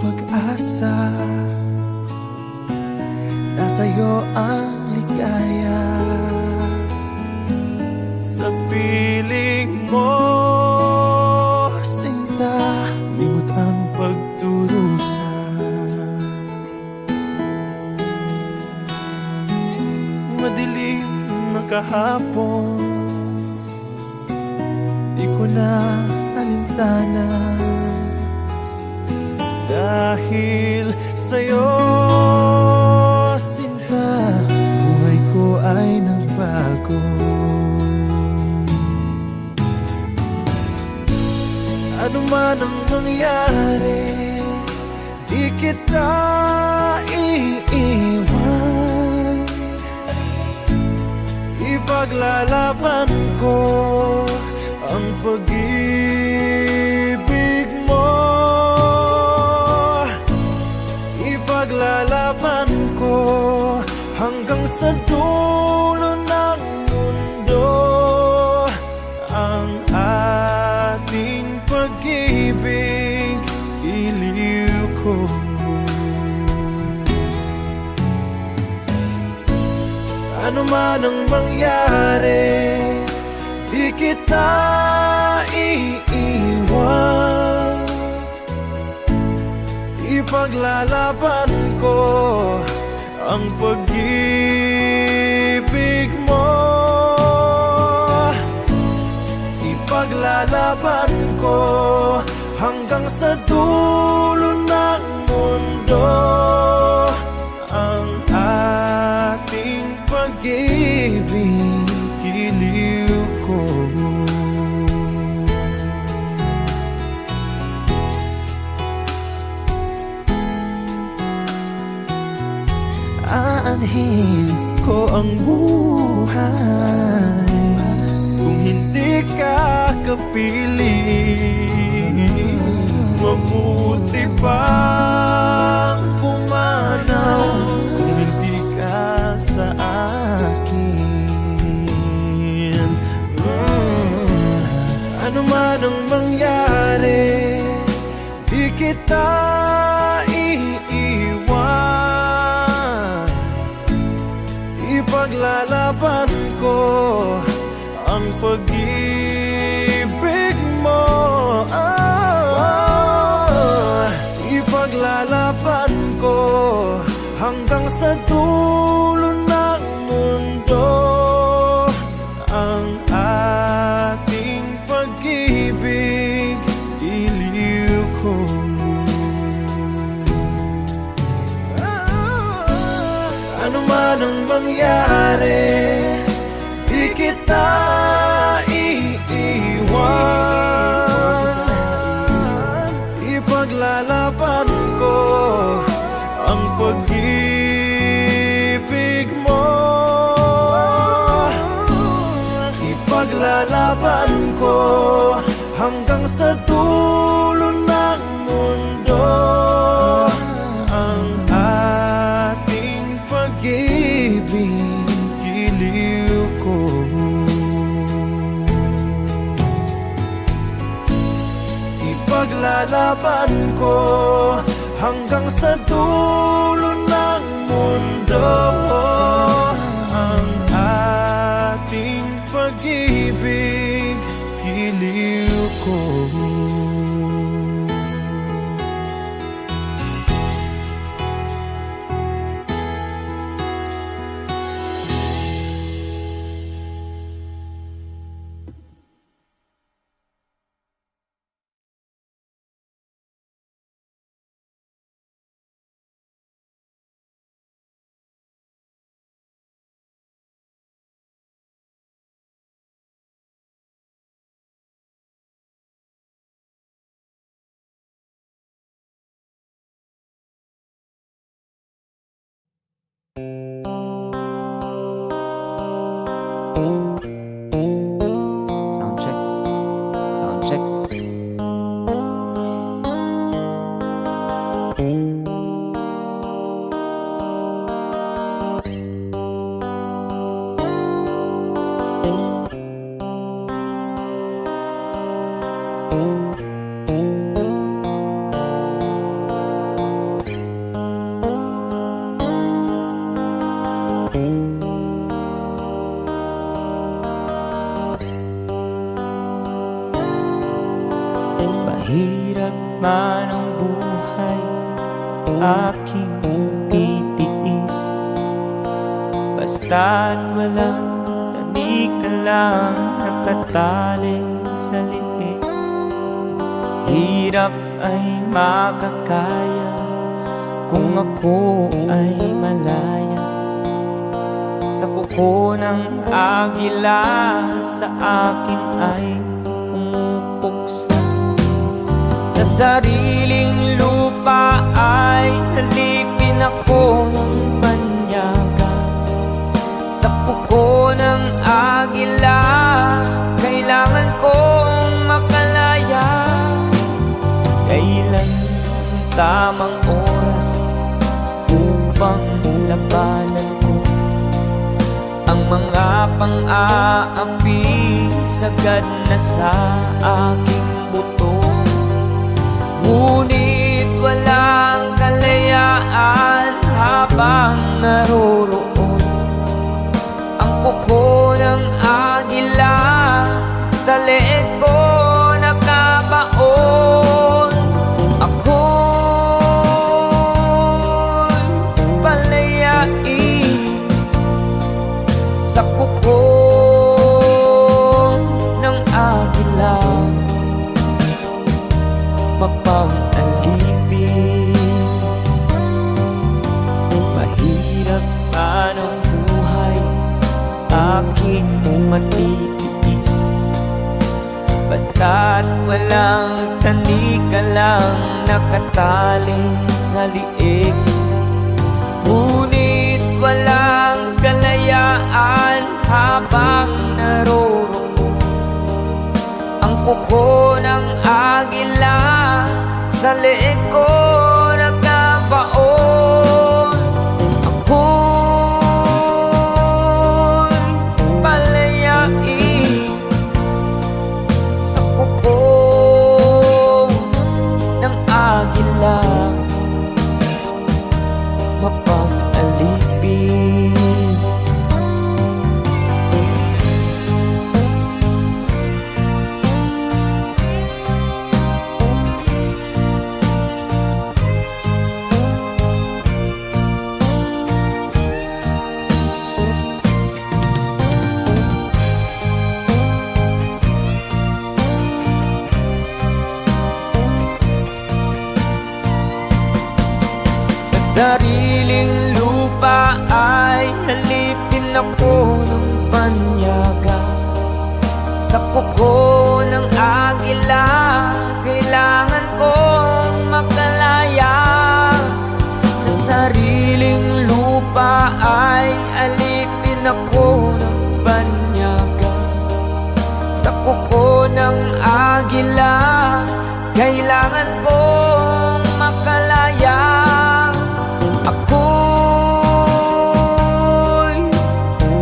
pag-asa, nasa'yo ang ligaya. Sa piling mo, sinta, limot ang pagdurusa. Madilim na kahapon, di ko na alintana. Dahil sa'yo, sinta, buhay ko ay nagbago. Ano man ang mangyari, di kita iiwan. Ipaglalaban ko ang pag-ibig mo. Ipaglalaban ko hanggang sa dulo ng mundo ang ating pag-ibig, iliw ko. Ano man ang mangyari, di kita iiwan. Ipaglalaban ko ang pag-ibig mo. Ipaglalaban ko hanggang sa dulo ng mundo ang ating pag-ibig, iliw ko. Aanhin ko ang buhay kung hindi ka kapiling. Mabuti pang pumanaw kung hindi ka sa akin. Ano man ang mangyari, di kita iiwan. Ipaglalaban ko ang pag-ibig mo. Ipaglalaban ko hanggang sa dulo ng mundo ang ating pag-ibig, iliw ko. Ano man ang mangyari, di kita iiwan. Ipaglalaban ko ang pag-ibig mo. Ipaglalaban ko hanggang sa dulo ng mundo ang ating pag-ibig, iliw ko. Ipaglalaban ko hanggang sa dulo ng mundo ang ating pag-ibig, iliw ko. Sound check. Sound check. aking titiis. Basta't walang tanik na lang nakatali sa liig. Hirap ay makakaya kung ako ay malaya sa kuko ng agila. Sa akin ay pumupuksa. Sa sariling lupa ay halipin ako ng banyaga. Sa kuko ng agila kailangan kong makalaya. Kailan ang tamang oras upang labanan ko ang mga pang-aapi sagad na sa aking buto? Ngunit walang kalayaan habang naroroon ang kuko ng agila sa leeg ko nakabaon. Ako'y palayain sa kuko ng agila, mapang-alipin. Mahirap man ang buhay, aking matitiis. Basta't walang tanika lang nakatali sa liig. Ngunit walang kalayaan habang naroroon ang kuko ng agila sa leeg ko nagkabaon. Ako'y palayain sa kuko ng agila, mapang-alipin. Sariling lupa ay halipin ako ng banyaga. Sa kuko ng agila kailangan kong makalaya. Sa sariling lupa ay halipin ako ng banyaga. Sa kuko ng agila kailangan kong makalaya. Ako'y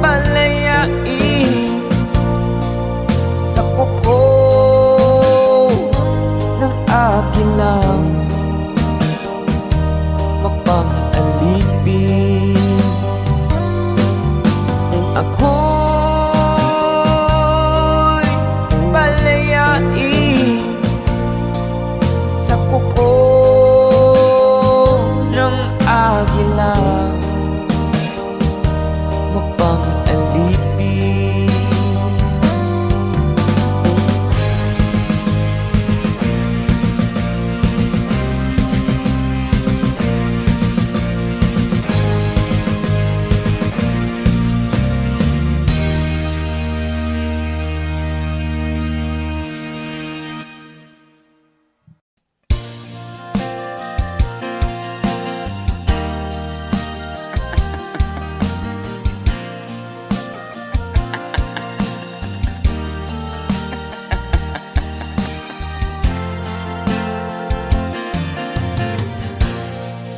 palayain sa kuko ng agila, mapang-alipin. Ako'y palayain sa kuko ng agila, mapang-alipin.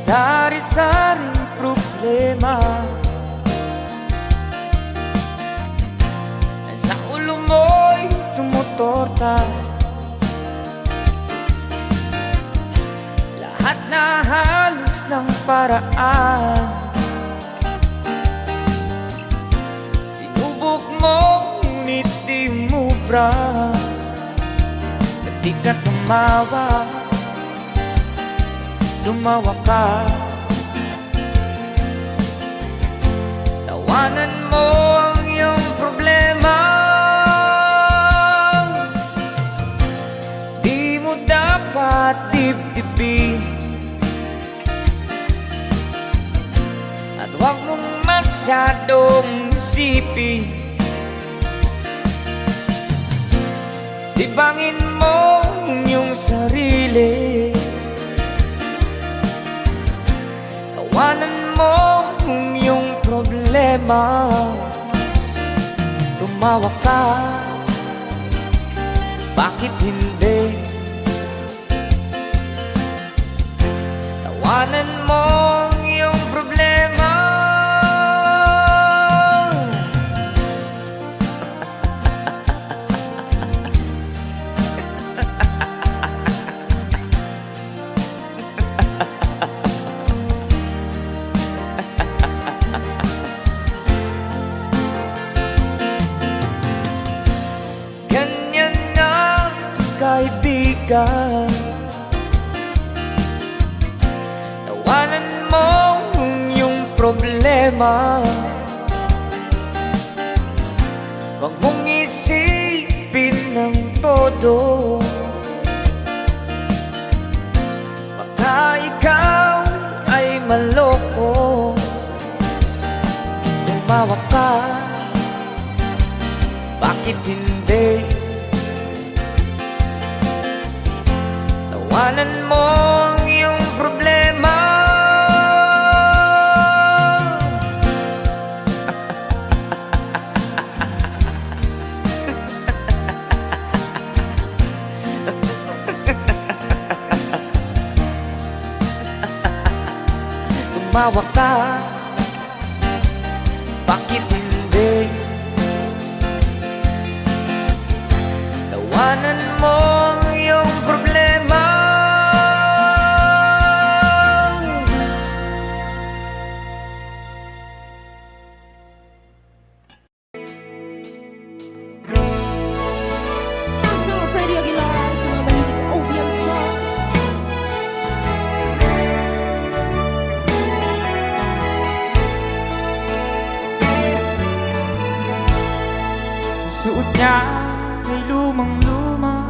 Sari-saring problema sa ulo mo'y tumutorta. Lahat na halos ng paraan sinubok mo, ngunit di mo bra. Ba't di ka tumawa? tumawa ka. Tawanan mo ang iyong problema. Di mo dapat dibdibin, at huwag mong masyadong isipin. Libangin mo ang iyong sarili. Tawanan mo ang iyong problema. Tumawa ka, bakit hindi? Tawanan mo ang iyong problema. Ganyan na, kaibigan. Tawanan mo ang iyong problema. Huwag mong isipin ng todo, baka ikaw ay maloko. Tumawa ka, bakit hindi? Tawanan mo ang iyong problema. Tumawa ka, bakit hindi? Tawanan mo ang iyong problema. So, Freddie Aguilar sa mga mahilig OPM songs. Suot niya ay lumang-luma,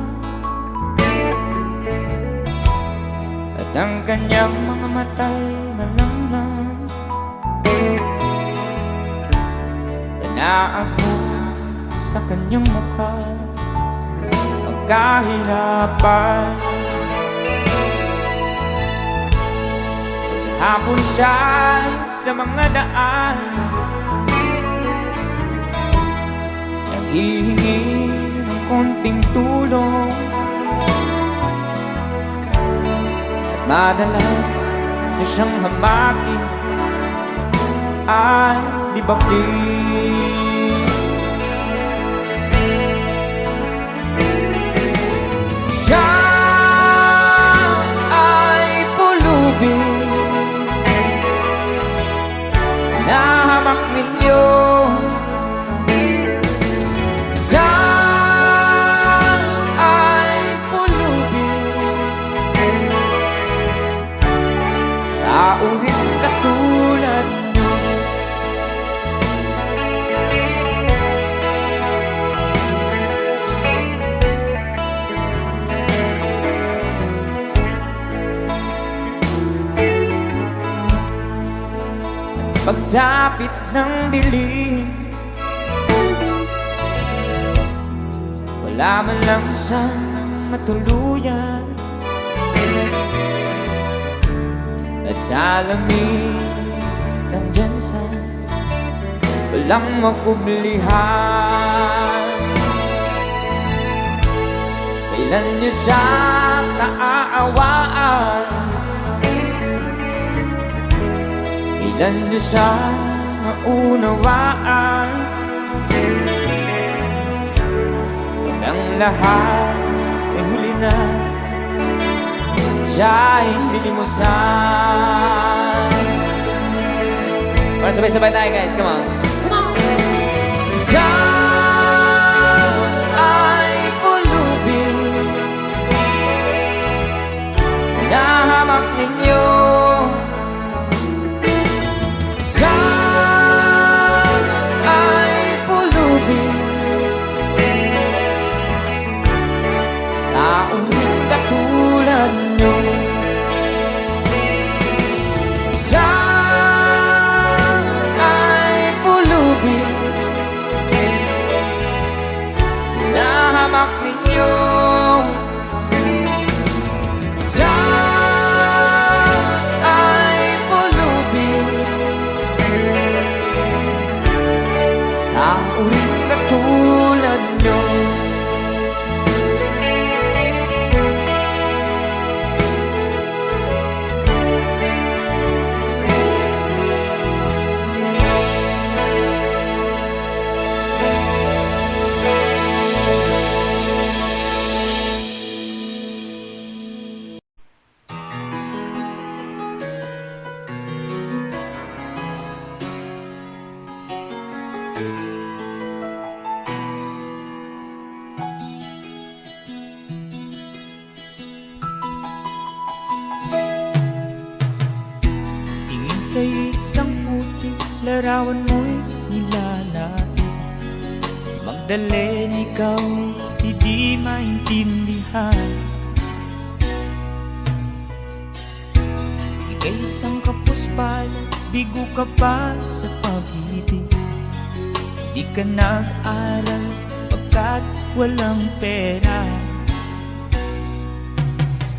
at ang kanyang mga mata'y malamlam. Tanaan mo sa kanyang mukha ang kahirapan. Maghapon siya sa mga daan, hihingi ng konting tulong, at madalas na siyang hamakin ay libakin. Siya ay pulubin, nahamak ninyo. Tao rin katulad nyo, pagsapit ng dilim, wala man lang siyang matuluyan. At sa lamig ng Jensen, walang makublihan. Kailan niyo siya naaawaan? Kailan niyo siya maunawaan? Pag ang lahat ay huli na, siya'y lilimusan. Para sabay-sabay tayo guys, come on. Siya ay pulubin, nahamak ninyo. Diyan ay pulubing taong katulad nyo. Diyan ay pulubing nahamak ninyo. Tao rin katulad nyo. Tingin sa isang puti, larawan mo'y nilalait. Magdalena, ikaw hindi maintindihan. Ika'y isang kapuspalad, bigo ka pa sa pag-ibig. Di ka nag-aral pagkat walang pera.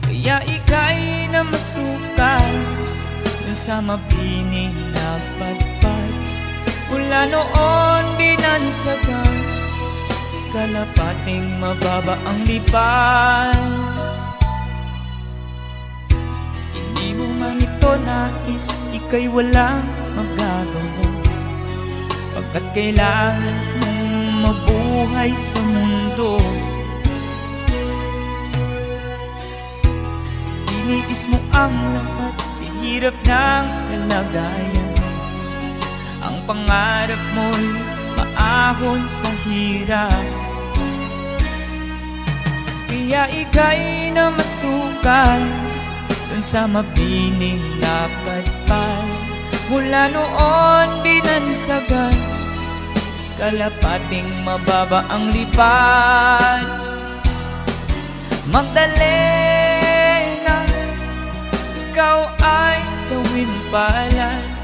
Kaya ika'y namasukan dun sa mabining na padpad. Mula noon binansagan, kalapating mababa ang lipad. Hindi mo man ito nais, ika'y walang magagawa, pagkat kailangan mong mabuhay sa mundo. Iniis mo ang lahat, hirap ng kalagayan. Ang pangarap mo'y maahon sa hirap. Kaya ika'y namasukan dun sa mabining na padpad. Mula noon binansagan, kalapating mababa ang lipad. Magdalena, ikaw ay sawimpalan.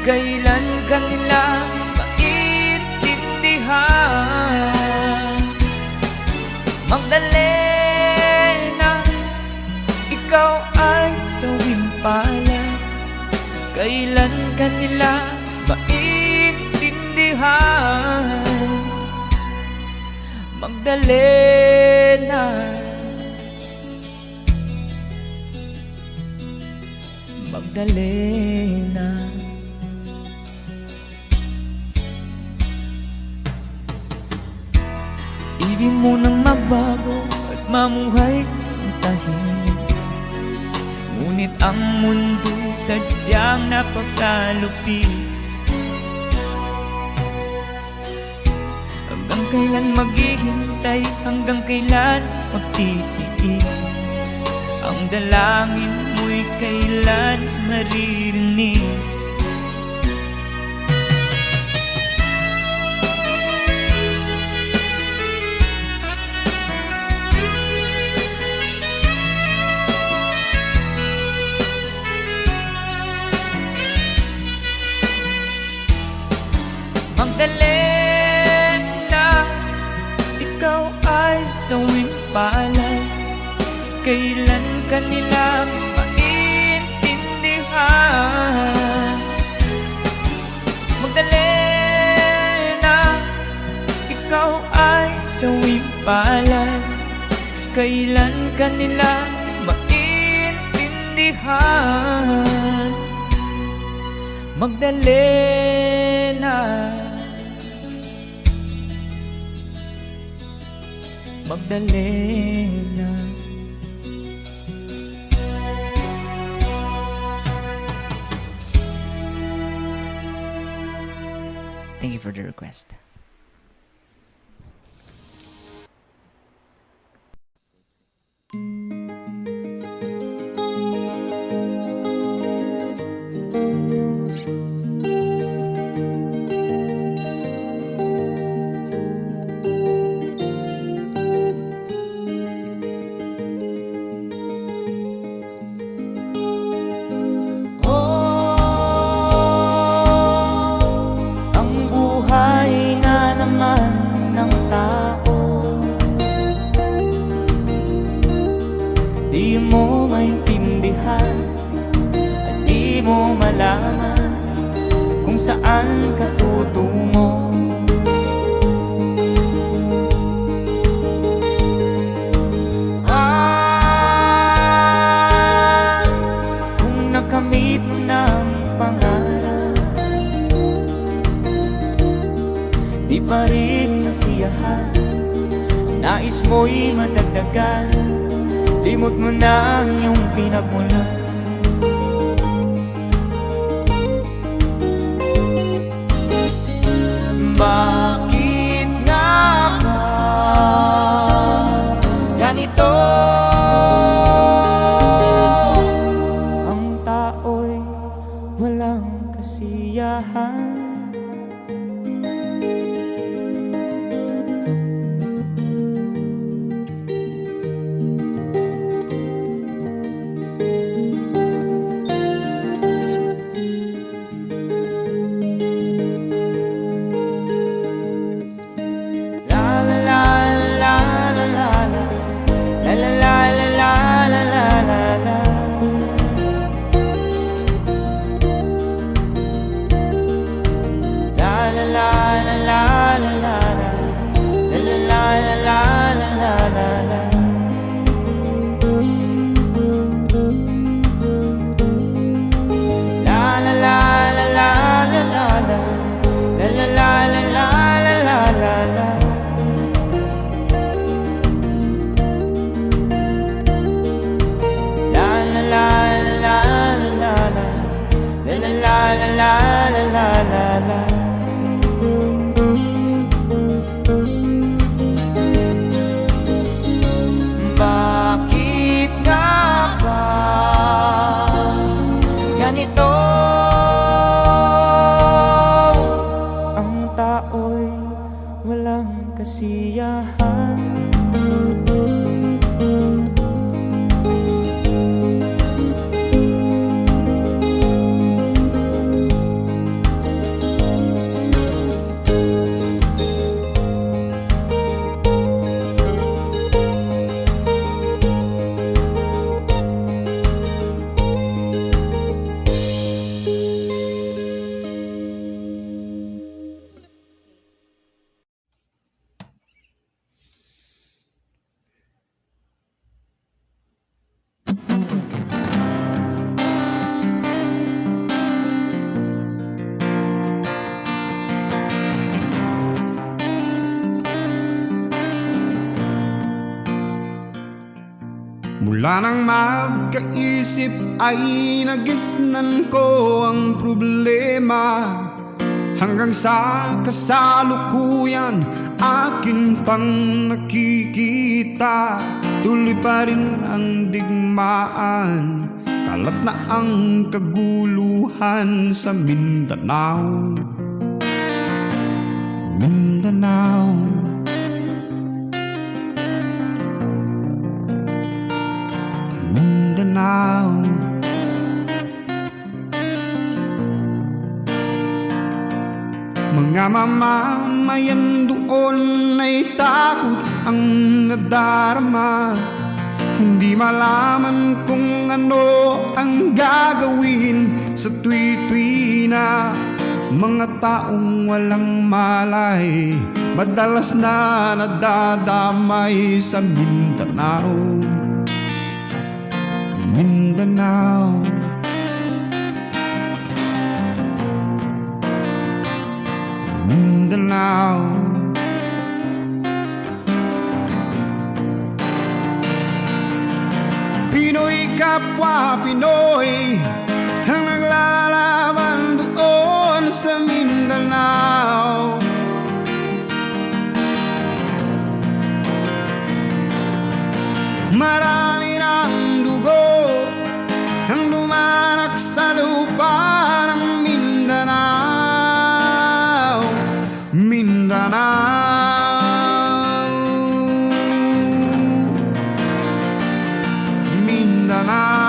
Kailan ka nila maintindihan? Magdalena, ikaw ay sawimpalan. Kailan ka nila maintindihan? Magdalena, Magdalena. Ibig mo nang magbago at mamuhay ng tahimik. Ngunit ang mundo'y sadyang napakalupit. Hanggang kailan maghihintay, hanggang kailan magtitiis? Ang dalangin mo'y kailan maririnig? Magdalena, ikaw ay sawimpalan. Kailan ka nila maintindihan? Magdalena, ikaw ay sawimpalan. Kailan ka nila maintindihan? Magdalena, Magdalena. Thank you for the request. mo malaman kung saan ka tutungo. Kung nakamit mo ng pangarap, di pa rin masiyahan, nais mo'y madagdagan, limot mo na ang iyong pinagmulan. Bakit nga ba ganito? Ang tao'y walang kasiyahan. Bakit nga ba ganito? Ang tao'y walang kasiyahan. Mula nang magkaisip ay nagisnan ko ang problema, hanggang sa kasalukuyan akin pang nakikita. Tuloy pa rin ang digmaan, kalat na ang kaguluhan sa Mindanao. Mindanao, Mindanao. Mga mamamayan doon ay takot ang nadarama, hindi malaman kung ano ang gagawin sa tuwi-tuwi na. Mga taong walang malay, madalas na nadadamay sa Mindanao. Mindanao, Mindanao. Pinoy kapwa Pinoy ang naglalaban doon sa Mindanao. Marami ng dugo ang lumanak sa lupa ng Mindanao. Mindanao, Mindanao.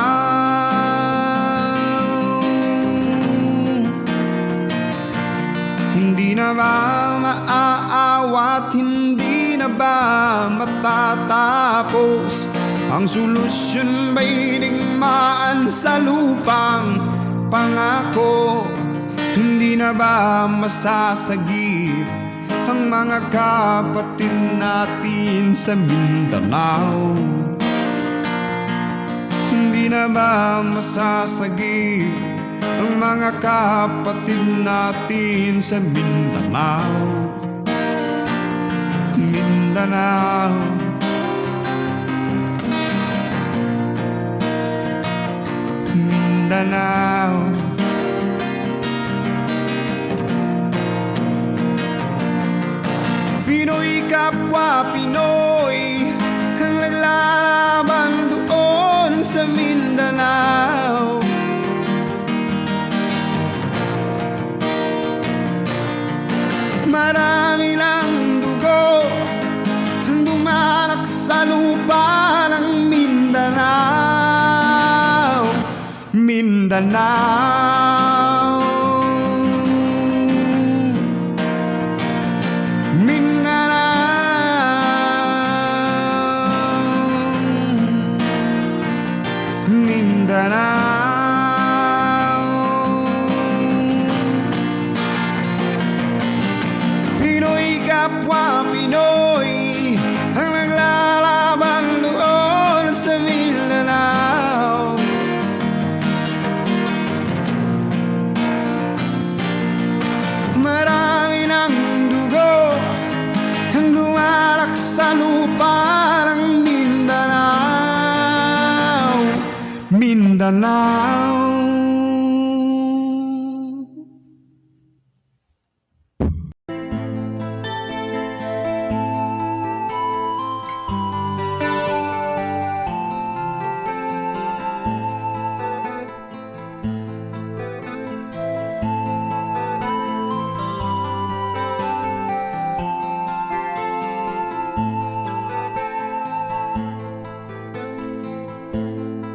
Hindi na ba maaawat, hindi na ba matatapos? Ang solusyon ba'y digmaan sa lupang pang ako, hindi na ba masasagip ang mga kapatid natin sa Mindanao? Hindi na ba masasagip ang mga kapatid natin sa Mindanao? Mindanao, Mindanao. Pinoy kapwa Pinoy ang naglalaban doon sa Mindanao. Marami ng dugo ang dumanak sa lupa ng Mindanao. Mindanao, Mindanao, Pinoy kapwa Pinoy ang naglalaban doon sa Mindanao. Marami ng dugo ang lumalak sa lupa ng Mindanao. Mindanao.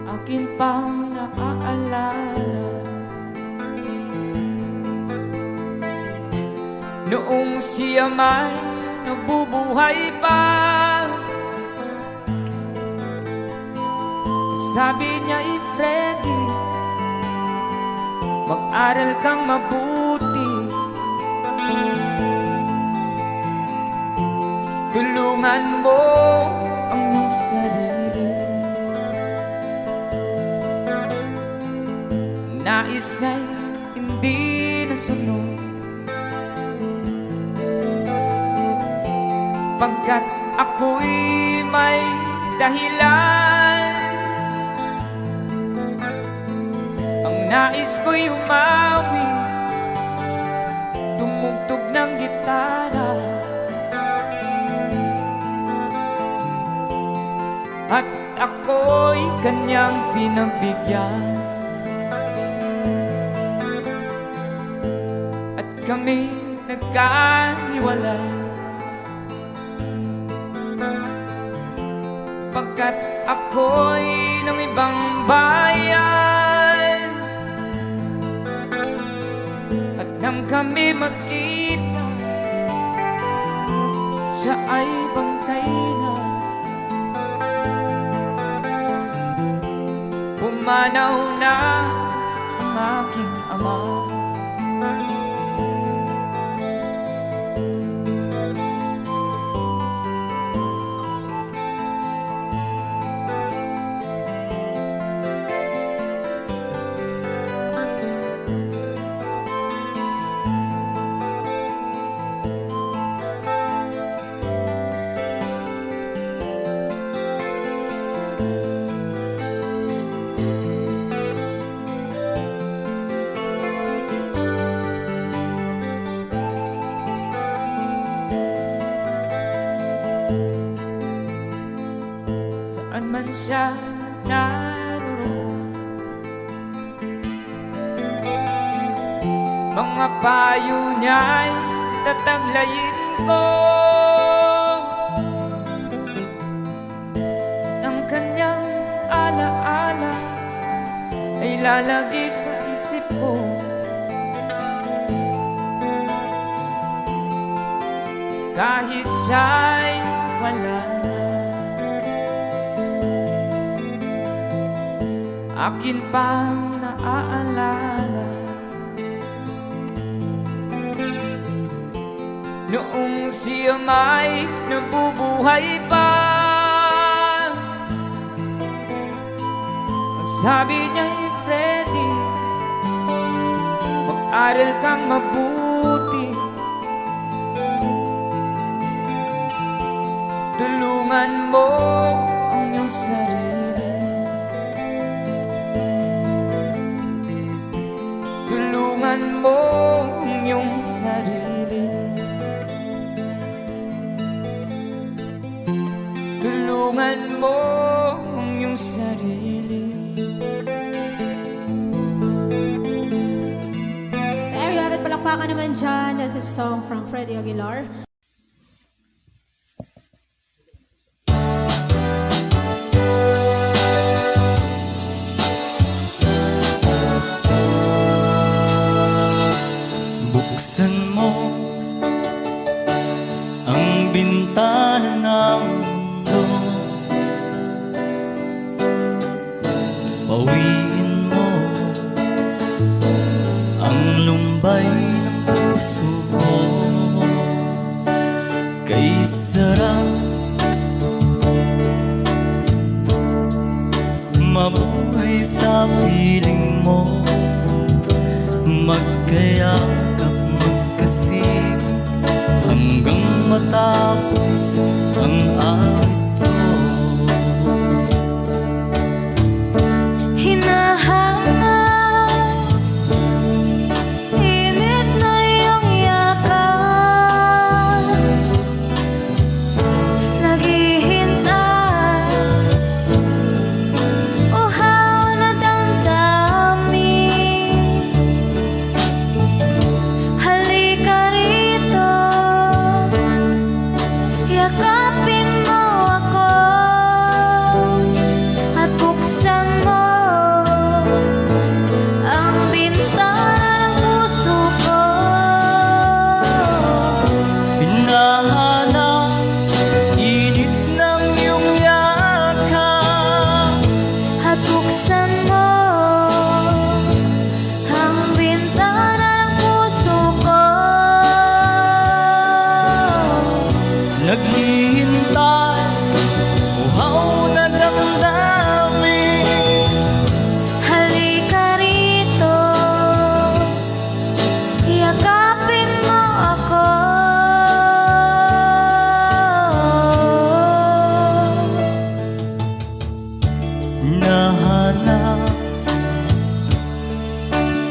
Akin pang naaalala noong siya may nabubuhay pa. Sabi niya, Freddy, mag-aral kang mabuti, tulungan mo ang iyong sarili. Nais na'y hindi nasunod, pagkat ako'y may dahilan. Ang nais ko'y umawi, tumugtog ng gitara, at ako'y kanyang pinagbigyan. Kami nagkahiwalay, pagkat ako'y ng ibang bayan. At nang kami magkita, siya ay bangkay na. Pumanaw na ang aking ama. Saan man siya naroon, mga payo niya'y tataglayin ko. Ang kanyang alaala ay lalagi sa isip ko. Kahit siya'y wala na, akin pang naaalala siya may nabubuhay pa. Sabi niya, Freddy, mag-aral kang mabuti, tulungan mo ang iyong sarili, tulungan mo ang iyong sarili, tulungan mo ang iyong sarili. There you have it, palakpakan naman dyan. That's a song from Freddie Aguilar. Buksan mo ang bintana ng mundo, pawiin mo ang lumbay ng puso ko. Kay sarap mabuhay sa piling mo, magkayakap, magkasig hanggang matapos ang awit ko. Hinahanap, init na iyong yakap, naghihintay, uhaw na damdamin. Halika rito, yakapin mo ako at buksan mo ang bintana ng puso ko. Hinahanap, init ng iyong yakap, At buksan mo ang bintana ng puso ko. naghihintay, uhaw na damdamin. Halika rito, yakapin mo ako. Nahanap,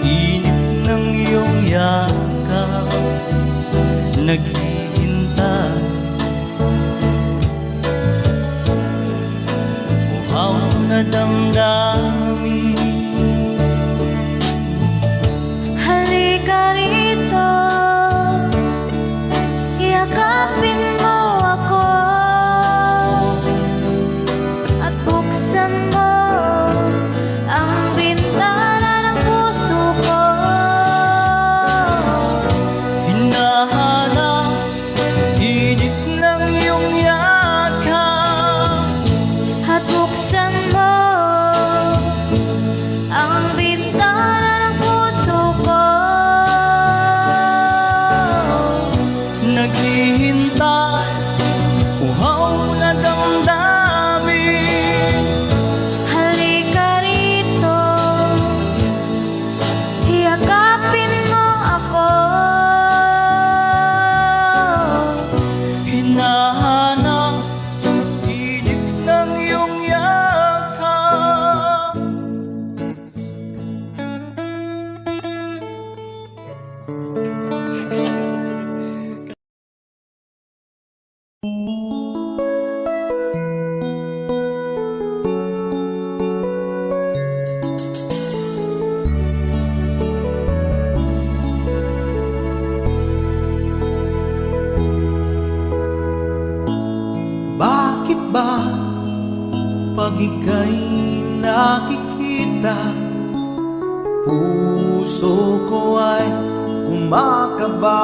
init ng iyong yakap, naghihintay, uhaw na damdamin. Halika rito, yakapin mo ako at buksan mo ang bintana ng puso ko. Hinahanap, init ng iyong yakap, At buksan mo ang bintana ng puso ko. naghihintay, uhaw na damdamin. Halika rito, yakapin mo ako. Hinahanap, init ng iyong yakap. Bakit ba pag ika'y nakikita, puso ko ay kumakaba?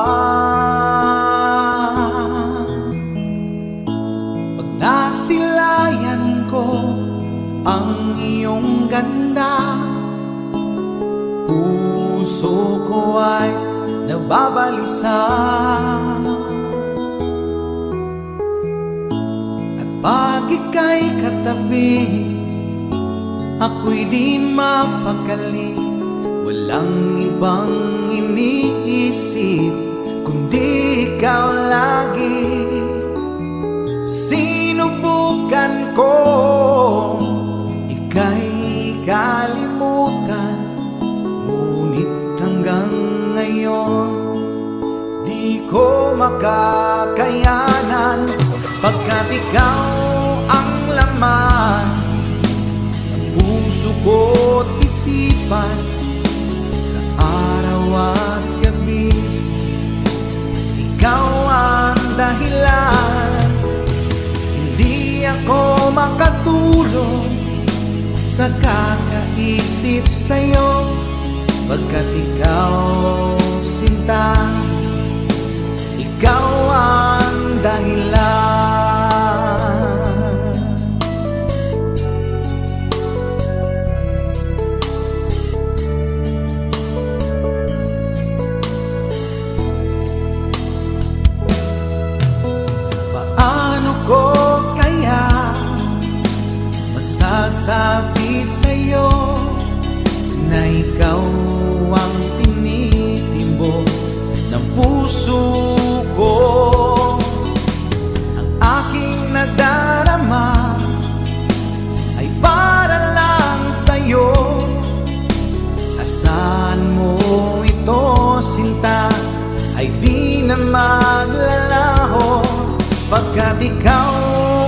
Pag nasilayan ko ang iyong ganda, puso ko ay nababalisa. Kapag ika'y katabi, ako'y di mapakali. Walang ibang iniisip kundi ikaw lagi. Sinubukan ko ika'y kalimutan, ngunit hanggang ngayon di ko makakayanan. Pagkat ikaw ang laman ng puso ko't isipan, sa araw at gabi ikaw ang dahilan. Hindi ako makatulog sa kakaisip sa'yo, pagkat ikaw, sinta, ikaw ang dahilan. Paano ko kaya masasabi sa'yo na ikaw ang tinitimbok ng puso ko? Ang aking nadarama ay para lang sa'yo. Asahan mo ito, sinta, ay di na maglalaho, pagkat ikaw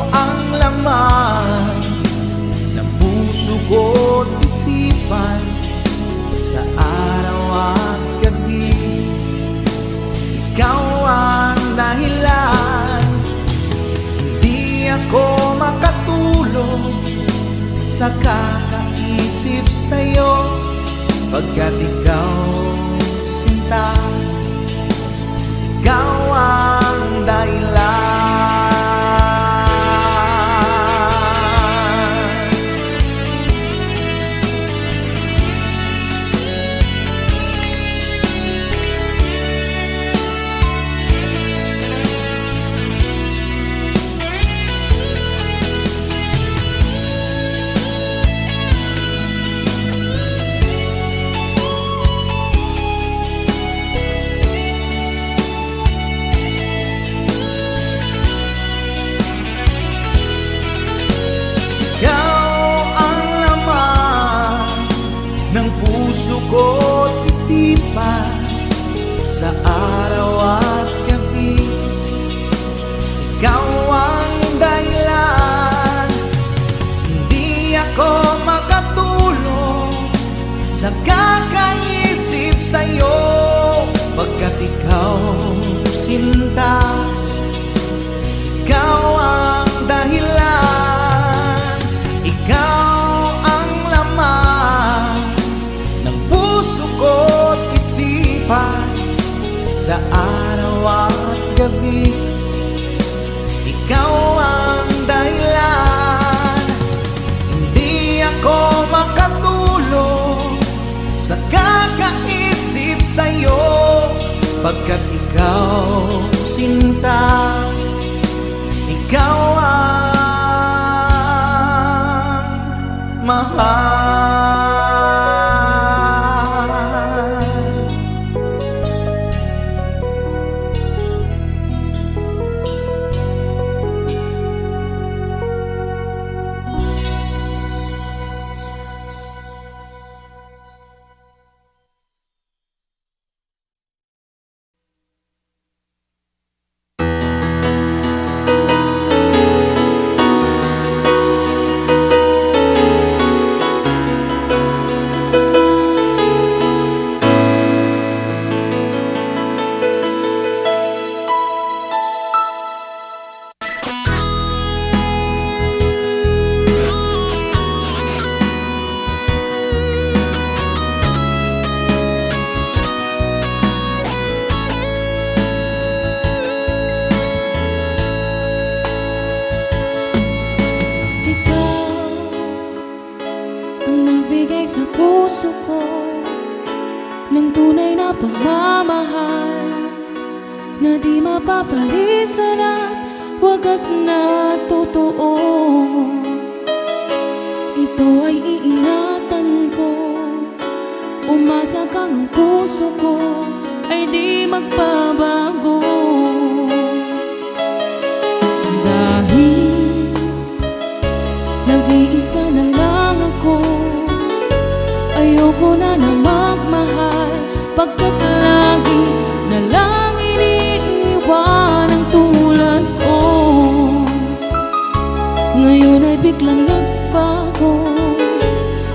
ang laman ng puso ko't isipan, sa araw at gabi ikaw ang dahilan. Hindi ako makatulog sa kakaisip sa'yo, pagkat ikaw, sinta, ikaw ang dahilan. Ko't isipan, sa araw at gabi ikaw ang dahilan. Hindi ako makatulog sa kakaisip sa'yo, pagkat ikaw, sinta, ikaw ang dahilan. Ikaw ang laman ng puso ko't isipan, sa araw at gabi ikaw ang dahilan. Hindi ako makatulog sa kakaisip sa'yo, pagkat ikaw, sinta, ikaw ang mahal. sa puso ko ng tunay na pagmamahal na di mapapalisan at wagas na totoo. Ito ay iingatan ko. Umasa kang ang puso ko ay di magbabago. Dahil nag-iisa na lang ako, ayoko na magmahal, pagkat lagi na lang iniiwan ang tulad ko. Ngayon ay biglang nagbago,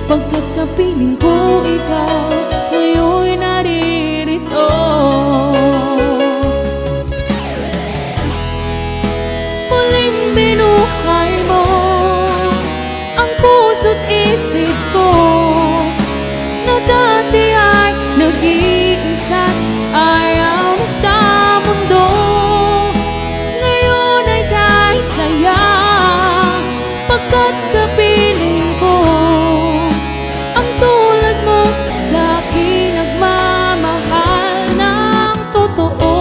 pagkat sa piling ko ikaw ngayon naririto. Muling binuhay mo ang puso't isip ko, na dati ay nag-iisa't ayaw na sa mundo. Ngayon ay kahit saya, pagkat kapiling ko ang tulad mo sa akin nagmamahal ng totoo.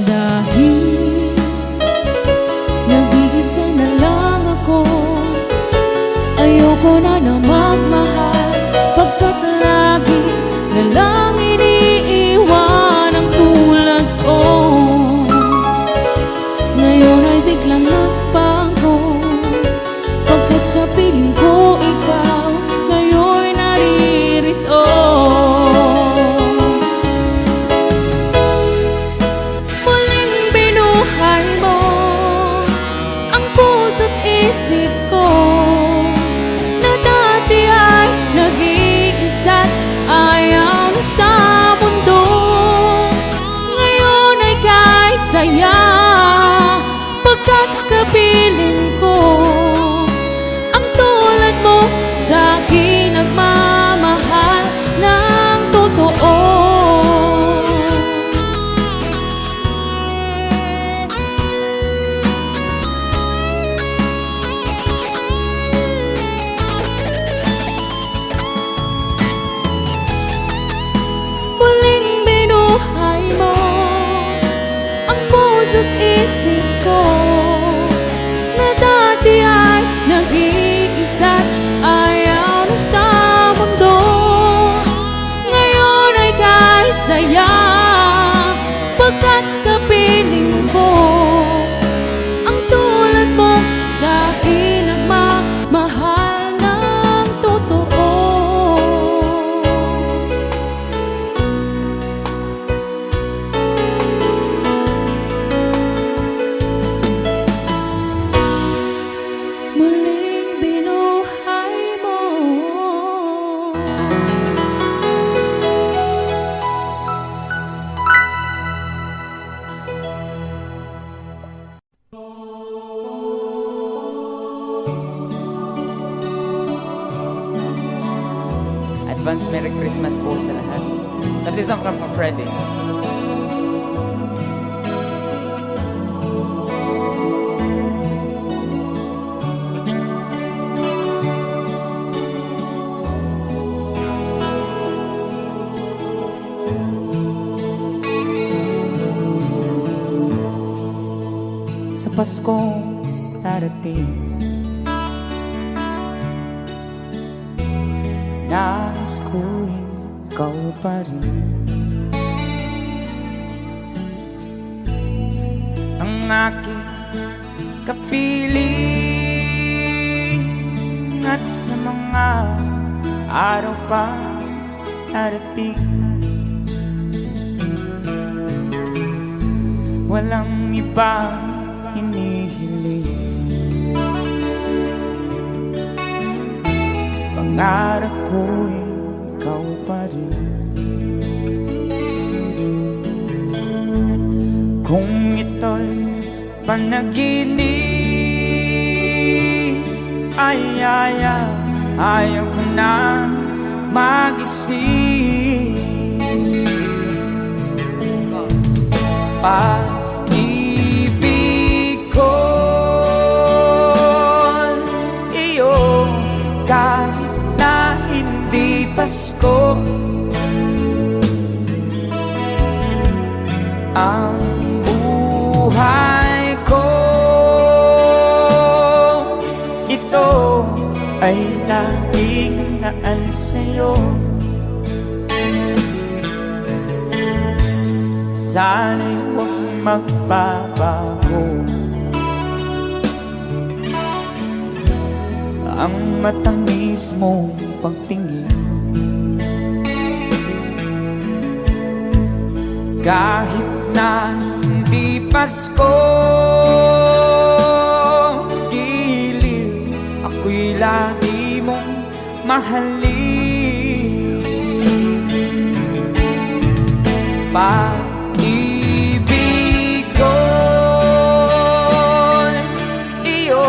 Dahil nag-iisa na lang ako, ayoko na magmahal, pagkat lagi na lang iniiwan ang tulad ko. Ngayon ay biglang nagbago, pagkat sa piling ko ikaw ngayon naririto. Muling binuhay mo ang puso't isip ko, na dati ay nag-iisa't ayaw na sa mundo. Ngayon ay kahit saya, pagkat kapiling ko ang tulad mo sa akin nagmamahal ng totoo. Muling binuhay mo ang puso't isip ko, na dati ay nag-iisa't ayaw na sa mundo. Ngayon ay kahit saya, pagkat kapiling ko ang tulad mo sa akin nagmamahal ng totoo. Muling binuhay mo. Advance Merry Christmas po sa lahat. So this song from Freddy. Sa Paskong darating, nais ko'y ikaw pa rin ang aking kapiling, at sa mga araw pa darating, walang ibang hinihiling. Pangarap ko'y ikaw pa rin. Kung ito'y panaginip, ay ayaw ko na magising. Pag-ibig ko'y iyo, kahit na hindi Pasko. ang buhay ko. Ito ay laging naan sa'yo. Sana'y huwag magbabago ang matamis mong pagtingin. Kahit na hindi Pasko, giliw, ako'y lagi mong mahalin. Pag-ibig ko'y iyo,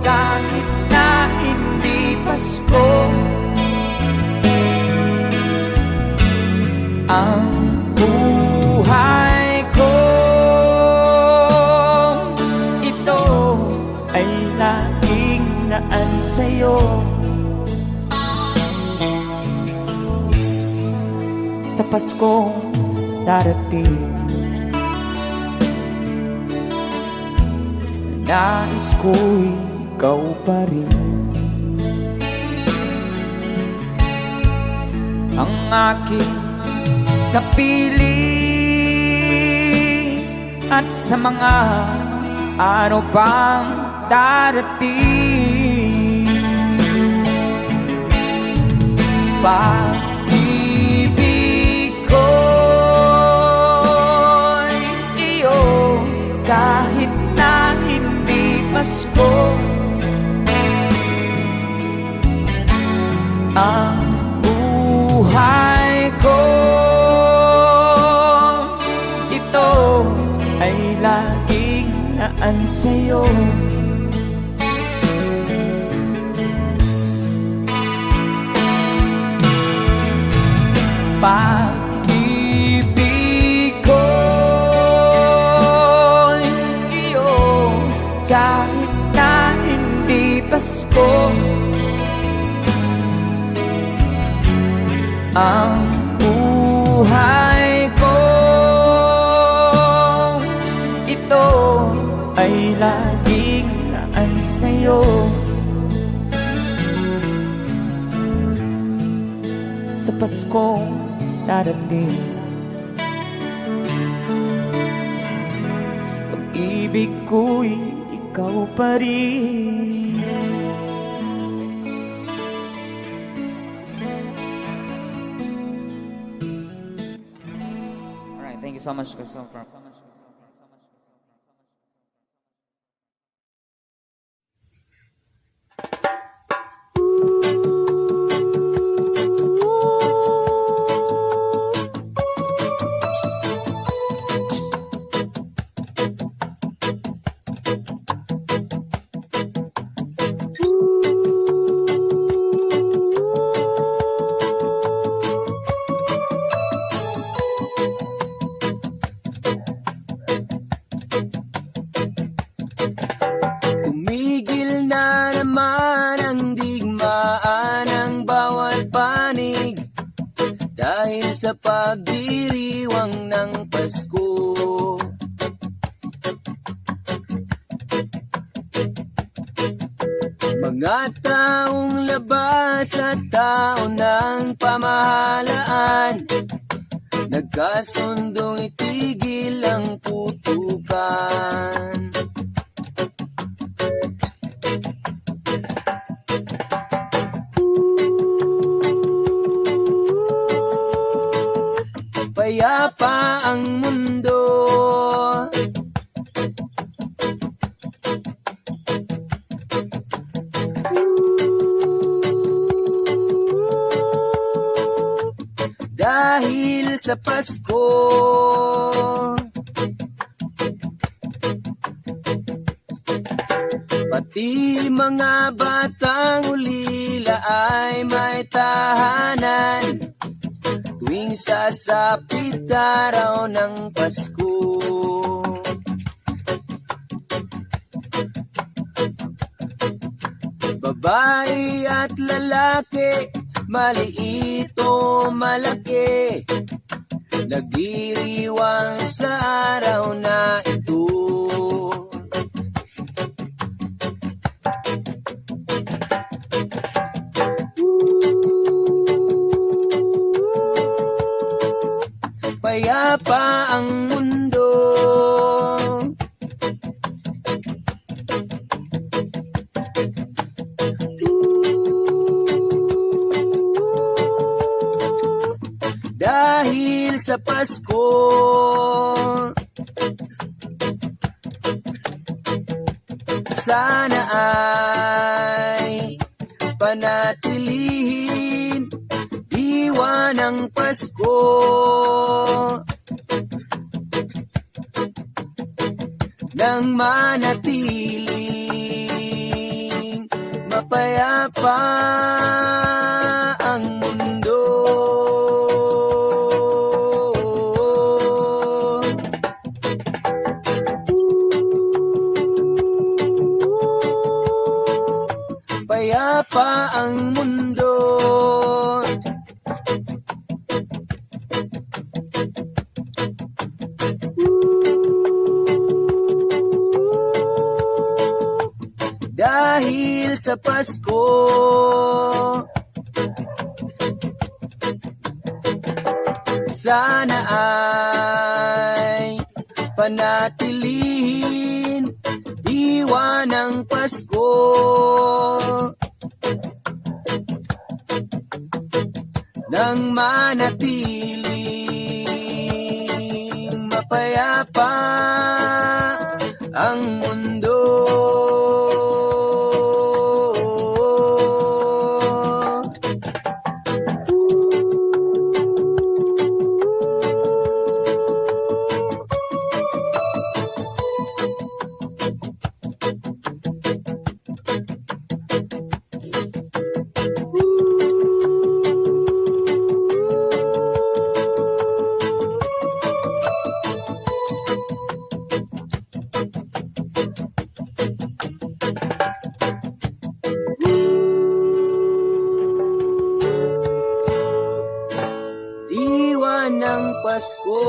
kahit na hindi Pasko. Ang buhay ko, ito ay laging naan sa'yo. Sa Paskong darating, nais ko'y ikaw pa rin ang aking napili. At sa mga araw pang darating, pag-ibig ko'y iyo, kahit na hindi Pasko. Ang buhay ko, ito ay laging naan sa'yo. Pag-ibig ko'y iyo, kahit na hindi Pasko. Ang buhay ko, ito ay laging naan sa'yo. Sa Paskong darating, pag-ibig ko'y ikaw pa rin. Alright, thank you so much, Christopher. Tumigil na naman ang digmaan ng bawat panig dahil sa pagdiriwang ng Pasko. Mga taong labas at tao ng pamahalaan, nagkasundong itigil ang putukan. Payapa ang mundo, dahil sa Pasko. Pati mga batang ulila ay may tahanan tuwing sasapit araw ng Pasko. Babae at lalaki, maliit o malaki, nagdiriwang sa araw na ito. Payapa ang mundo, dahil sa Pasko. Sana ay panatilihin diwa ng Pasko. Nang manatiling mapayapa ang mundo. Payapa ang mundo. Dahil sa Pasko. Sana ay panatilihin diwa ng Pasko. Nang manatiling mapayapa ang mundo. Diwa ng Pasko.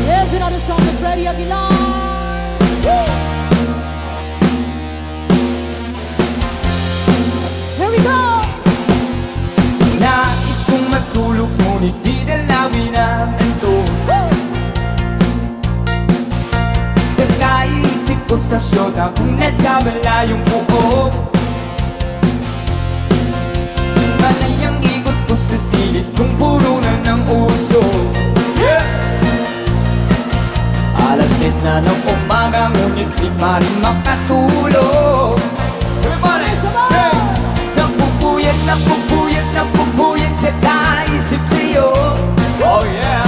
Here's another song from Freddie Aguilar. Woo! Here we go! Nais kong matulog ngunit di dalawin ang anto. Sa kaisip ko sa syota kung nasa malayong buko. Panay ang ikot ko sa silid kung puro na ng uso. Alas 10 na ng umaga ngunit di pa rin makatulog. Everybody say! Napupuyat, napupuyat, napupuyat sa kaisip sa'yo. Oh yeah!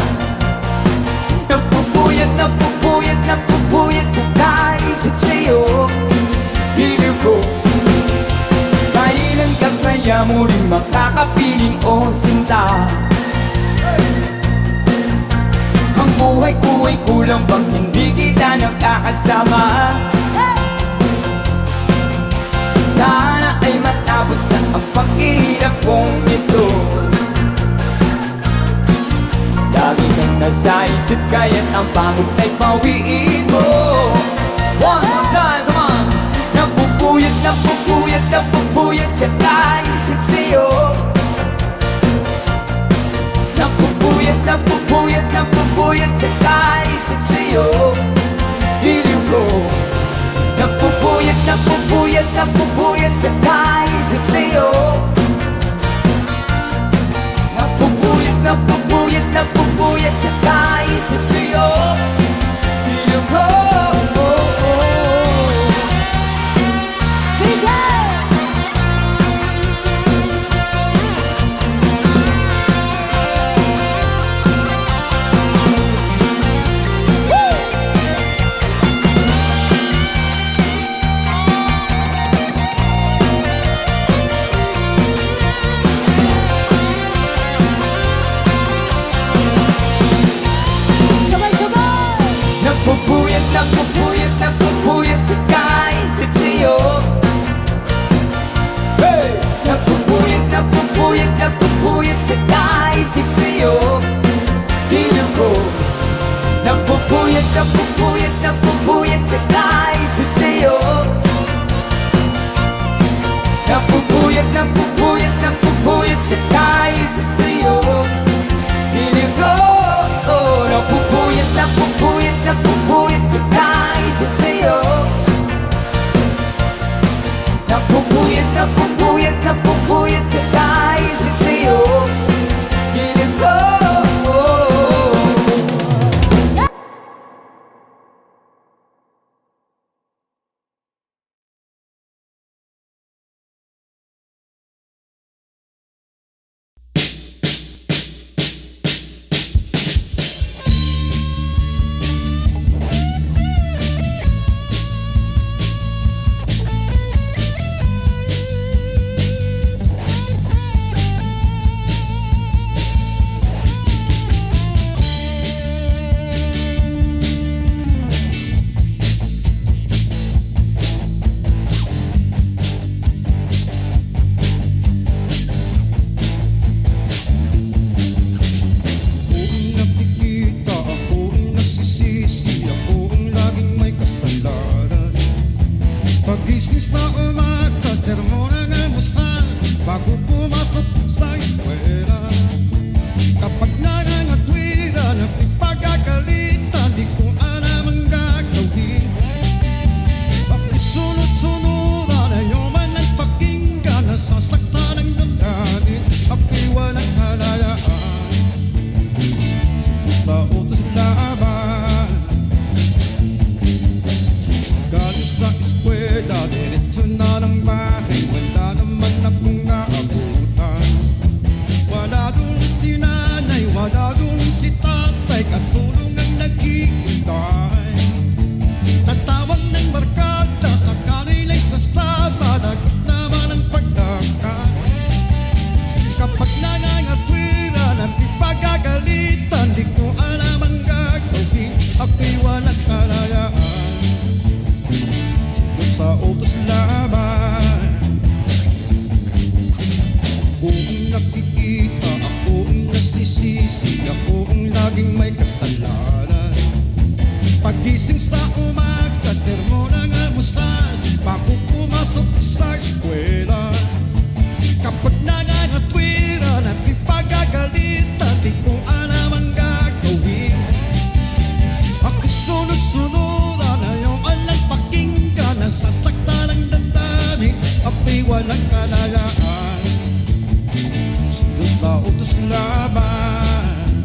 Napupuyat, napupuyat, napupuyat sa kaisip sa'yo. Piling ko, kailan ka kaya muling makakapiling o sinta? Ang buhay ko ay kulang bang hindi kita nakakasama? Sana ay matapos na ang paghihirap kong ito. Lagi kang nasa isip kaya't ang pagod ay pawiin mo. One more time, come on! Napupuyat, napupuyat, napupuyat sa kaisip sa'yo. Napupuyat, napupuyat, napupuyat sa kaisip sa'yo. Diliw ko. Napupuyat, napupuyat, napupuyat sa kaisip sa'yo. Napupuyat, napupuyat, napupuyat sa kaisip sa'yo. Diliw ko. Speedy! Napupuyat, napupuyat, napupuyat sa kaisip sa'yo. napupuyat sa kaisip sa'yo. Giliw ko, napupuyat, napupuyat, napupuyat sa kaisip sa'yo. Napupuyat, napupuyat, napupuyat sa kaisip sa'yo. Giliw ko, napupuyat, napupuyat, napupuyat sa kaisip sa'yo. Napupuyat, napupuyat, napupuyat sa kaisip sa'yo. Giliw ko. Pagising sa umaga, sermon ang almusal bago pumasok sa eskwela. Kapag nangangatwira ng ipagagalitan, di ko alam ang gagawin. Pakisunod-sunuran, ayaw man ang pakinggan, nasasaktan ang damdamin, ako'y walang halayaan. Sa utos laban, galing sa eskwela, diretso na ng bahay, wala naman akong naabutan. Wala dun si nanay, wala dun si tatay, katulong ang naghihintay. Tatawag ng barkada, sa kanila'y sasama, nagot naman ang pagdaka. Kapag nangangatwira ng ipagagalitan, di ko alam ang gagawin, ako'y walang kalayaan. Sa utos laban, ako ang nakikita, ako ang nasisisi, ako ang laging may kasalanan. Pagising sa umaga, sermon ang almusal bago pumasok sa eskwela. Kapag nangangatwira at ipagagalitan, di ko alam ang gagawin. Ako'y sunod-sunuran, ayaw alang pakinggan, nasasaktan ang damdamin, ako'y walang kalayaan. Sunod sa utos laban,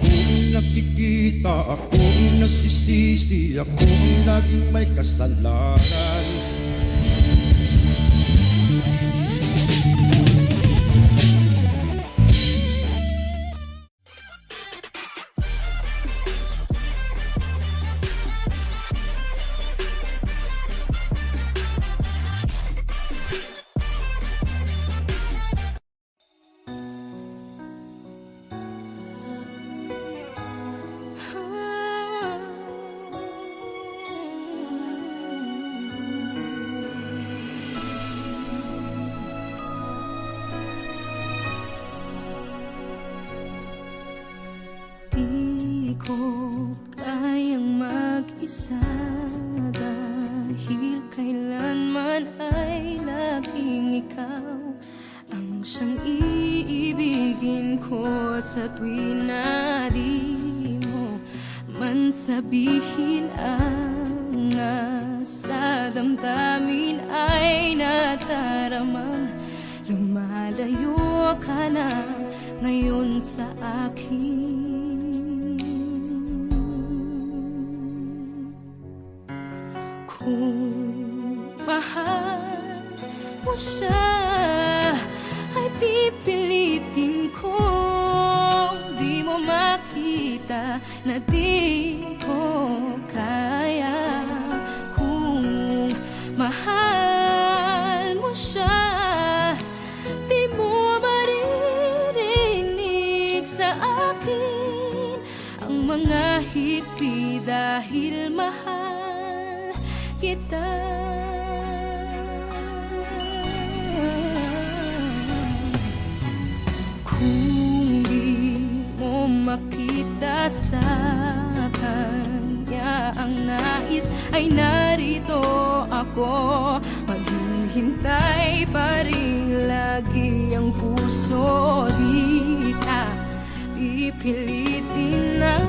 ako ang nakikita, ako ang nasisisi, ako ang laging may kasalanan. Di ko kayang mag-isa, dahil kailanman ay laging ikaw ang siyang iibigin ko. Sa tuwing na di mo man sabihin, ang nasa damdamin ay nataramang lumalayo ka na ngayon sa akin. Kung mahal mo siya, ay pipilitin ko. Di mo makita na di ko kaya. Kung mahal mo siya, di mo maririnig sa akin ang mga hikbi, dahil mahal kita. makita sa kanya. Ang nais ay narito ako, maghihintay pa rin lagi ang puso. Di ka pipilitin na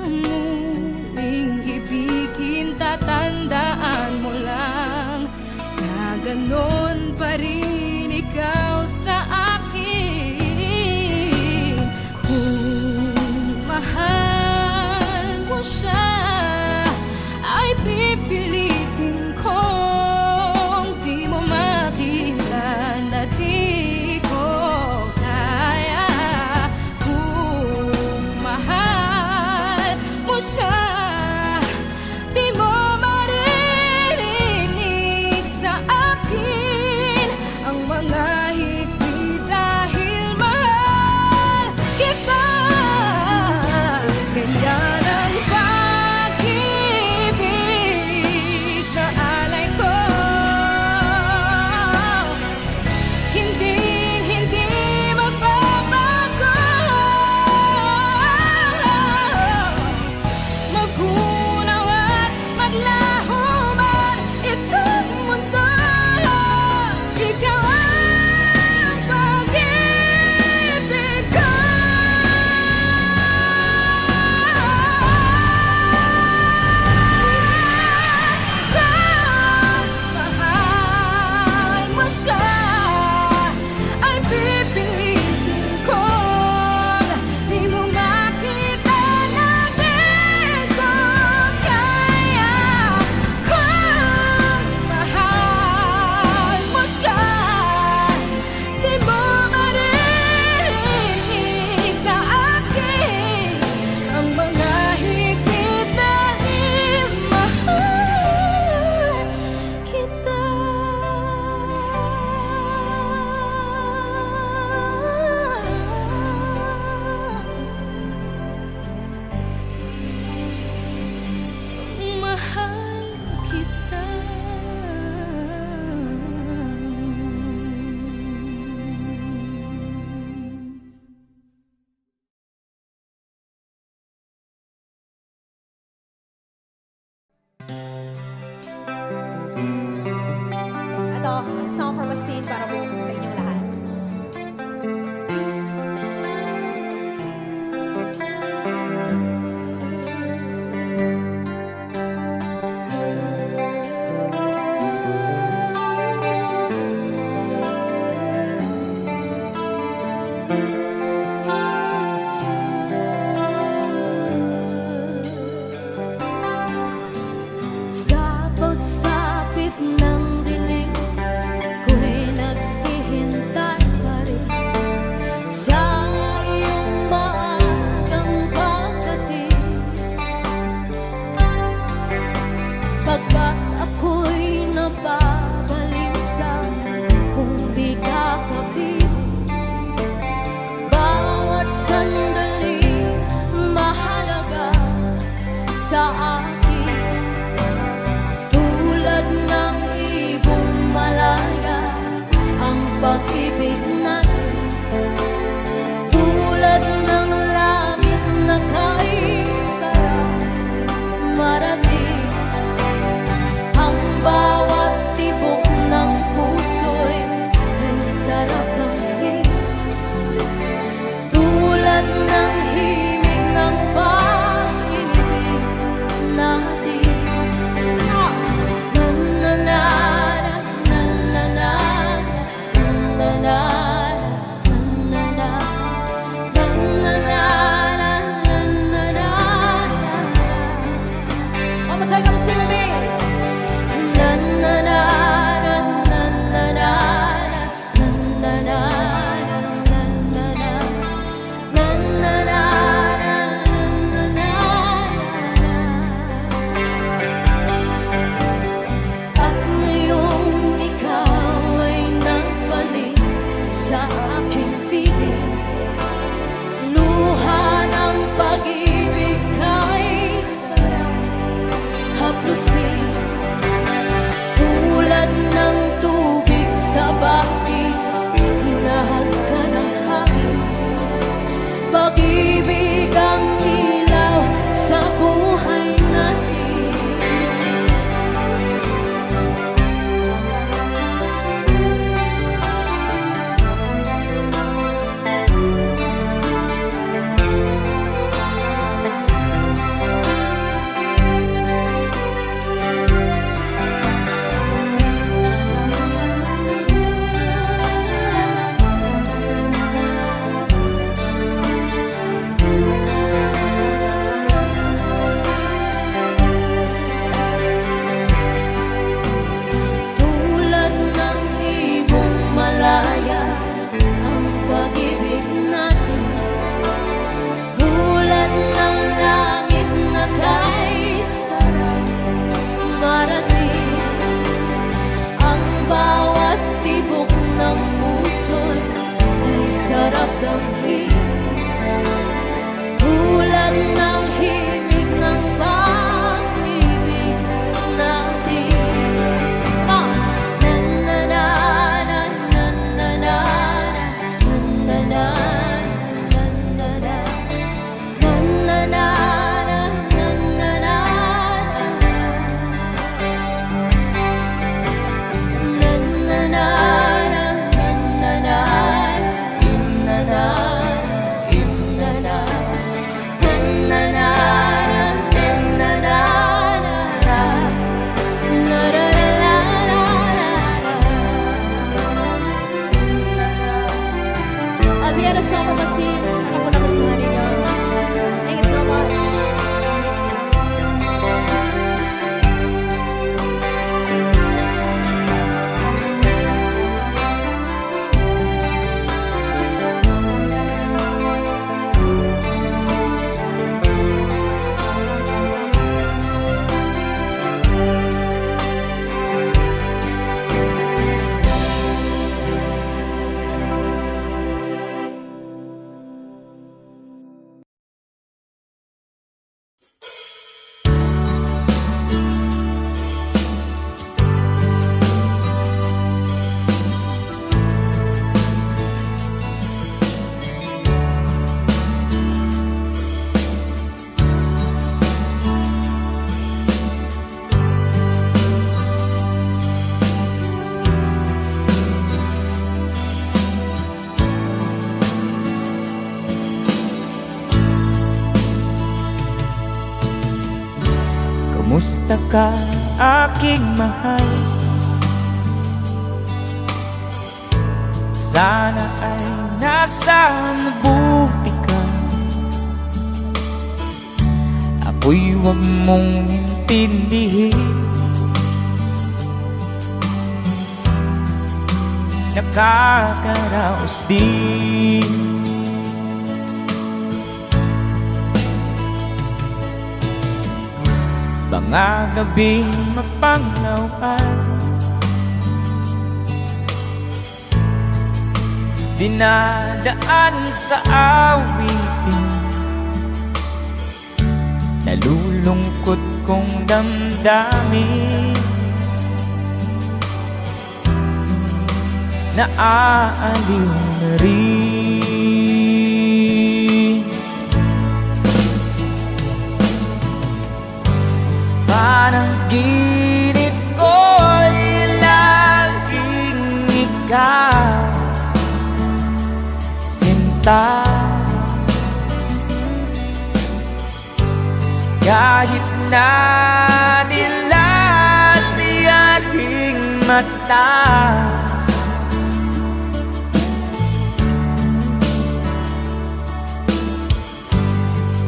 muling ibigin, tatandaan mo lang na ganon pa rin ikaw sa akin. Kung mahal mo siya, ay pipilitin kong di mo makita na di ko kaya. Kung mahal mo siya, di mo maririnig sa akin ang mga higpit dahil mahal kita. Ganyan ang pag-ibig na alay ko, hindi magbabago. Magunaw at maglaho man itong mundo, ikaw ang pag-ibig ko. Kung mahal mo siya, ay pipilitin kong di mo makita na di ko kaya. Kung mahal mo siya, di mo maririnig sa akin ang mga higpit dahil mahal kita. Mahal kita. Ito, a song from a scene para po sa inyong lahat. Sa pagsapit ng dilim, ko'y naghihintay pa rin sa iyong maagang pagdating. Pagkat ako'y nababalisa kung di ka kapiling, bawat sandali mahalaga sa akin. Tulad ng ibong malaya ang pag-ibig natin, tulad ng langit na kay sarap marating. Ang bawat tibok ng puso'y kay sarap ng tulad ng himig ng pag-ibig Kumusta ka, aking mahal? Sana ay nasa mabuti ka. Ako'y huwag mong intindihin. Nakakaraos din. Mga gabing mapanglawan, dinadaan sa awitin. Nalulungkot kong damdamin, naaaliw na rin. Panaginip ko'y laging ikaw, sinta. Kahit na dilat aking mata,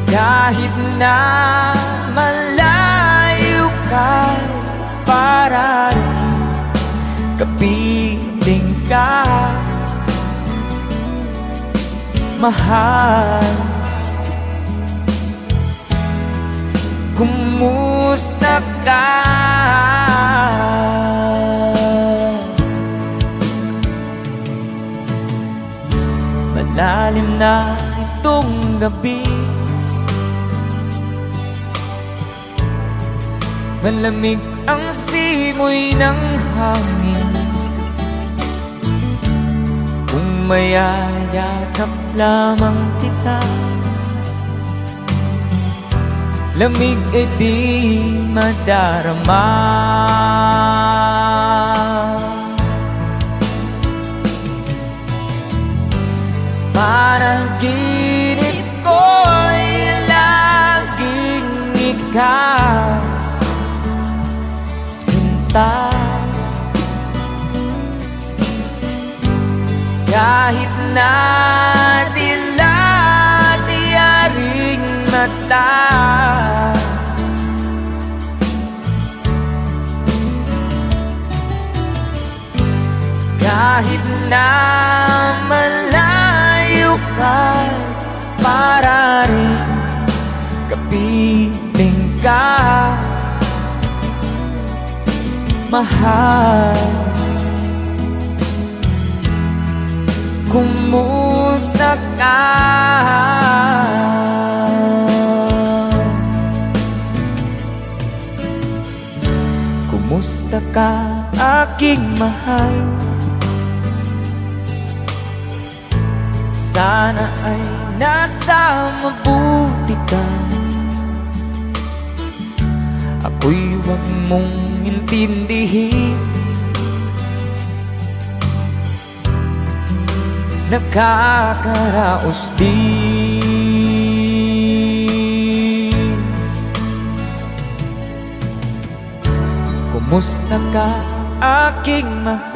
kahit na malayo ka, para rin kapiling ka, mahal. Kumusta ka? Malalim na itong gabi, malamig ang simoy ng hangin. Kung mayayakap lamang kita, lamig ay di madarama. Panaginip ko'y laging ikaw, sinta. Kahit na dilat aking mata, kahit na malayo ka, para rin kapiling ka, mahal. Kumusta ka? Kumusta ka, aking mahal? Sana ay nasa mabuti ka. Ako'y huwag mong intindihin. Nakakaraos din. Kumusta ka, aking mahal?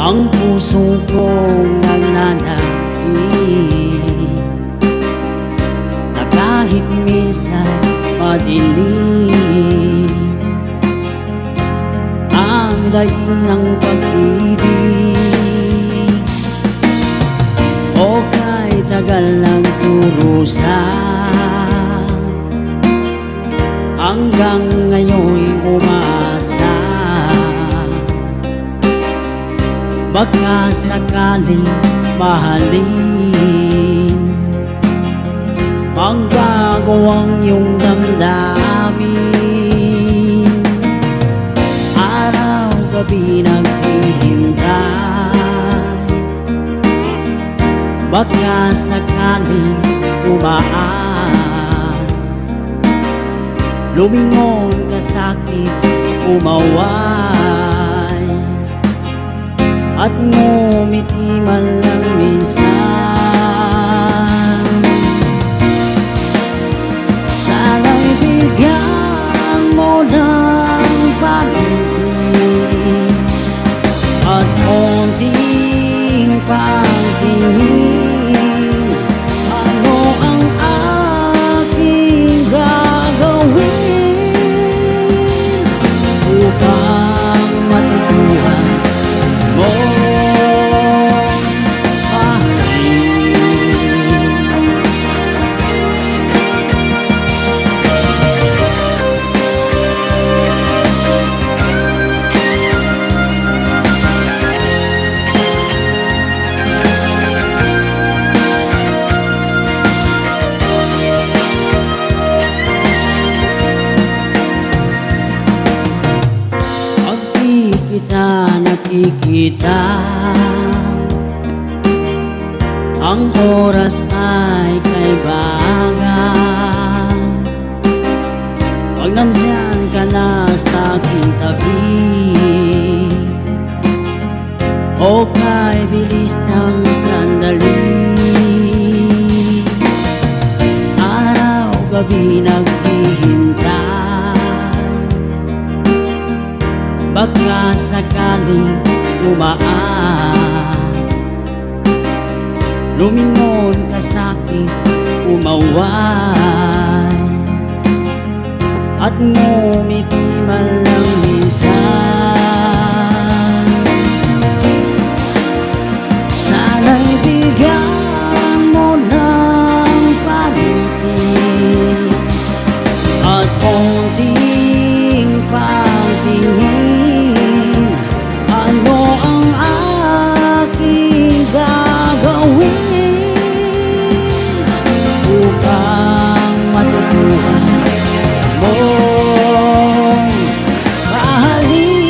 ang puso kong nananahimik na kahit minsan madilim ang daing ng pag-ibig, o kahit tagal ng kurusan, hanggang ngayon'y umasa. Baka sakaling mahalin, magbago ang iyong damdamin. Araw-gabi naghihintay, baka sakaling tumaan, lumingon ka sa'kin, umaway, at ngumiti man lang minsan. Sana'y bigyan mo ng pansin at konting pagtingin. Ano ang aking gagawin upang matutuhan mo? Kita nakikita, ang oras ay kaibangan. Pag nandiyan ka na sa aking tabi, o kay bilis ng sandali, araw-gabi naghihintay, baka sakaling tumaan, lumingon ka sa'kin, umaway, at ngumiti man lang minsan. Sana'y bigyan mo ng pansin at konting pagtingin. Ano ang aking gagawin upang matutuhan mong mahalin?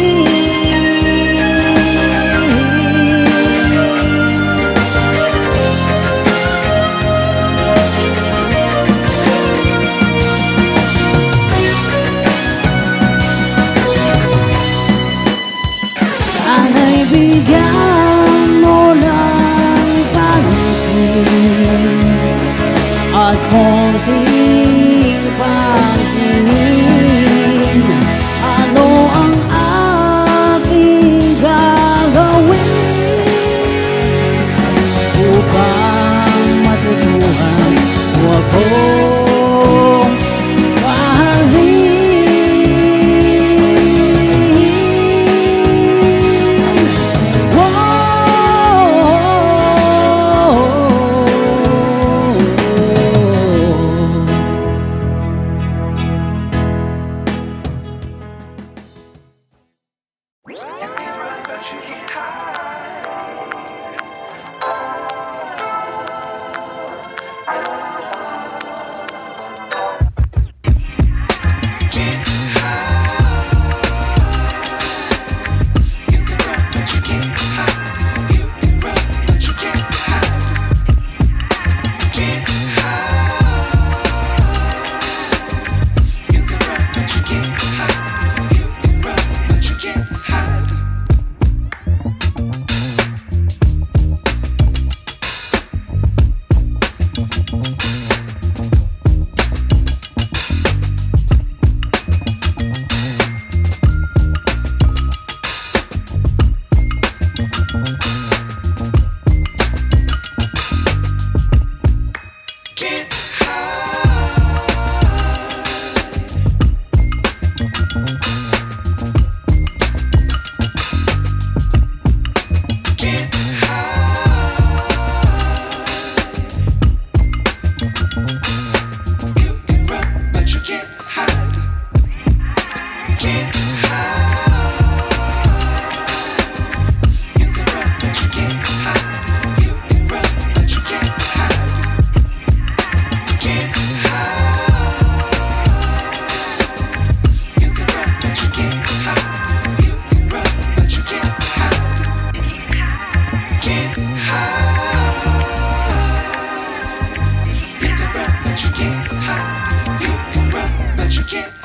can't hide. You can run, but you can't hide. You can run, but you can't